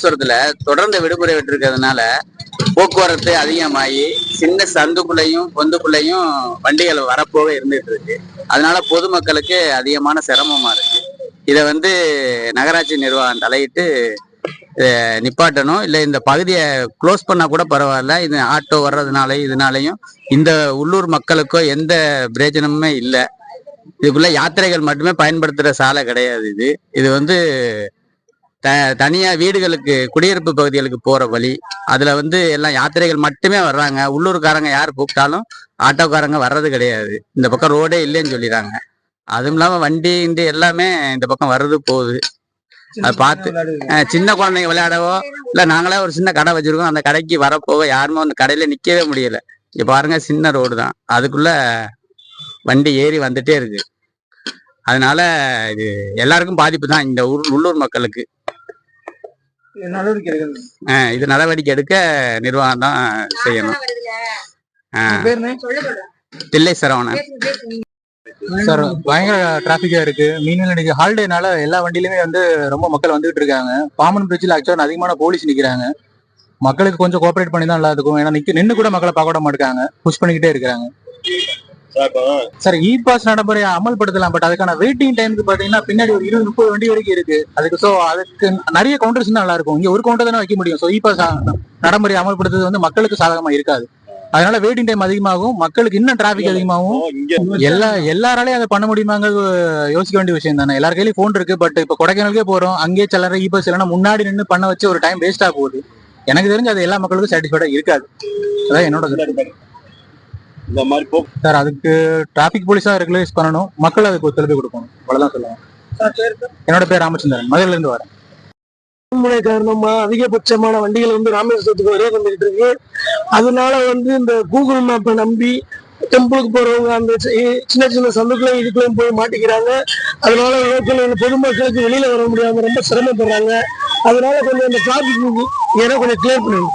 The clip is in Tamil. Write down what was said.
ராமேஸ்வரத்துல தொடர்ந்து விடுமுறை விட்டுருக்கிறதுனால போக்குவரத்து அதிகமாகி சின்ன சந்துக்குள்ளையும் பொந்துக்குள்ளையும் வண்டிகள் வரப்போக இருந்துட்டு இருக்கு. அதனால பொதுமக்களுக்கு அதிகமான சிரமமா இருக்கு. இதை நகராட்சி நிர்வாகம் தலையிட்டு நிப்பாட்டணும். இல்லை இந்த பகுதியை க்ளோஸ் பண்ணா கூட பரவாயில்ல. இது ஆட்டோ வர்றதுனாலையும் இதனாலையும் இந்த உள்ளூர் மக்களுக்கோ எந்த பிரயோஜனமுமே இல்லை. இதுக்குள்ள யாத்திரைகள் மட்டுமே பயன்படுத்துற சாலை கிடையாது. இது தனியா வீடுகளுக்கு குடியிருப்பு பகுதிகளுக்கு போற வழி. அதுல எல்லாம் யாத்திரைகள் மட்டுமே வர்றாங்க. உள்ளூர்காரங்க யார் கூப்பிட்டாலும் ஆட்டோக்காரங்க வர்றது கிடையாது. இந்த பக்கம் ரோடே இல்லைன்னு சொல்லிடுறாங்க. அதுவும் இல்லாம வண்டி இந்த எல்லாமே இந்த பக்கம் வர்றது போகுது. அதை பார்த்து சின்ன குழந்தைங்க விளையாடவோ இல்லை நாங்களே ஒரு சின்ன கடை வச்சிருக்கோம். அந்த கடைக்கு வரப்போக யாருமே அந்த கடையில நிக்கவே முடியல. இங்க பாருங்க, சின்ன ரோடு தான், அதுக்குள்ள வண்டி ஏறி வந்துட்டே இருக்கு. அதனால இது எல்லாருக்கும் பாதிப்பு தான், இந்த உள்ளூர் மக்களுக்கு. இது நடவடிக்கை எடுக்க நிர்வாகம் தான் செய்யணும். தில்லை சரவணன் சார். பயங்கர டிராபிக்கா இருக்கு. மீனவனுக்கு ஹாலிடேனால எல்லா வண்டியிலுமே ரொம்ப மக்கள் வந்துகிட்டு இருக்காங்க. பாம்பன் பிரிட்ஜில் ஆக்சுவலா அதிகமான போலீஸ் நிக்கிறாங்க. மக்களுக்கு கொஞ்சம் கோஆபரேட் பண்ணி தான் நல்லா இருக்கும். ஏன்னா நின்று கூட மக்களை பார்க்க விட மாட்டாங்க, புஷ் பண்ணிக்கிட்டே இருக்காங்க. சார் இ பாஸ் நடைமுறை அமல்படுத்தலாம். பட் அதுக்கான வெயிட்டிங் டைமுக்கு பாத்தீங்கன்னா பின்னாடி ஒரு 20-30 வண்டி வரைக்கும் இருக்கு. அதுக்கு நிறைய கவுண்டர்ஸ் நல்லா இருக்கும். இங்க ஒரு கவுண்டர் தானே வைக்க முடியும். ஸோ இ பாஸ் நடைமுறை அமல்படுத்துறது மக்களுக்கு சாதகமா இருக்காது. அதனால வெயிட்டிங் டைம் அதிகமாகும், மக்களுக்கு இன்னும் டிராபிக் அதிகமாகும். எல்லாராலையும் அதை பண்ண முடியுமாங்கிறது யோசிக்க வேண்டிய விஷயம் தானே. எல்லார் கையிலயும் போன் இருக்கு. பட் இப்ப கொடைக்கானலுக்கே போறோம், அங்கேயே சிலர் இ பாஸ் இல்லைன்னா முன்னாடி நின்று பண்ண வச்சு ஒரு டைம் வேஸ்டா போகுது. எனக்கு தெரிஞ்சு அது எல்லா மக்களுக்கும் சாட்டிஸ்ஃபைடா இருக்காது. அதான் என்னோட இந்த மாதிரி சார். அதுக்கு டிராபிக் போலீஸா ரெகுலைஸ் பண்ணணும், மக்கள் அதுக்கு ஒத்துழைப்பு கொடுக்கணும். அவ்வளவுதான் சொல்லுவாங்க. என்னோட பேர் ராமச்சந்திரன், மதுரையில இருந்து வரேன். முறை காரணமா அதிகபட்சமான வண்டிகள் ராமேஸ்வரத்துக்கு வரே வந்துகிட்டு இருக்கு. அதனால இந்த கூகுள் மேப்பை நம்பி டெம்பிளுக்கு போறவங்க அந்த சின்ன சின்ன சந்துக்குள்ளையும் இதுக்குள்ளையும் போய் மாட்டிக்கிறாங்க. அதனால பொதுமக்களுக்கு வெளியில வர முடியாம ரொம்ப சிரமப்படுறாங்க. அதனால கொஞ்சம் அந்த டிராபிக் கொஞ்சம் கிளியர் பண்ணணும்.